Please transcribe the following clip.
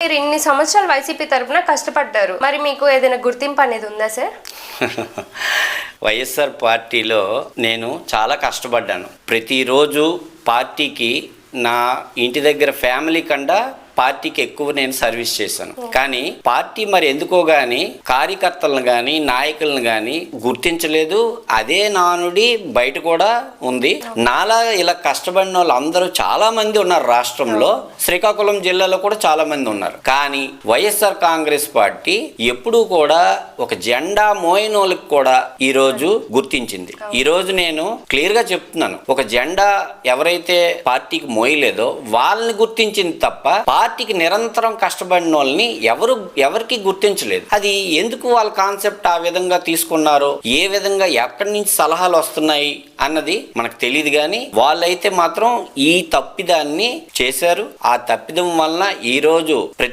మీరు ఇన్ని సంవత్సరాలు వైసీపీ తరఫున కష్టపడ్డారు, మరి మీకు ఏదైనా గుర్తింపు అనేది ఉందా సార్? వైఎస్ఆర్ పార్టీలో నేను చాలా కష్టపడ్డాను. ప్రతిరోజు పార్టీకి నా ఇంటి దగ్గర ఫ్యామిలీ కన్నా పార్టీకి ఎక్కువ నేను సర్వీస్ చేశాను. కానీ పార్టీ మరి ఎందుకో గాని కార్యకర్తలను గాని నాయకులను గాని గుర్తించలేదు. అదే నానుడి బయట కూడా ఉంది. నాలా ఇలా కష్టపడిన వాళ్ళు అందరూ చాలా మంది ఉన్నారు రాష్ట్రంలో. శ్రీకాకుళం జిల్లాలో కూడా చాలా మంది ఉన్నారు. కానీ వైఎస్ఆర్ కాంగ్రెస్ పార్టీ ఎప్పుడూ కూడా ఒక జెండా మోయనోళ్ళకి కూడా ఈ రోజు గుర్తించింది. ఈ రోజు నేను క్లియర్ గా చెప్తున్నాను, ఒక జెండా ఎవరైతే పార్టీకి మోయలేదో వాళ్ళని గుర్తించింది తప్ప పార్టీకి నిరంతరం కష్టపడిన వాళ్ళని ఎవరికి గుర్తించలేదు. అది ఎందుకు వాళ్ళ కాన్సెప్ట్ ఆ విధంగా తీసుకున్నారో, ఏ విధంగా ఎక్కడి నుంచి సలహాలు వస్తున్నాయి అన్నది మనకు తెలియదు. కానీ వాళ్ళైతే మాత్రం ఈ తప్పిదాన్ని చేశారు. ఆ తప్పిదం వలన ఈ రోజు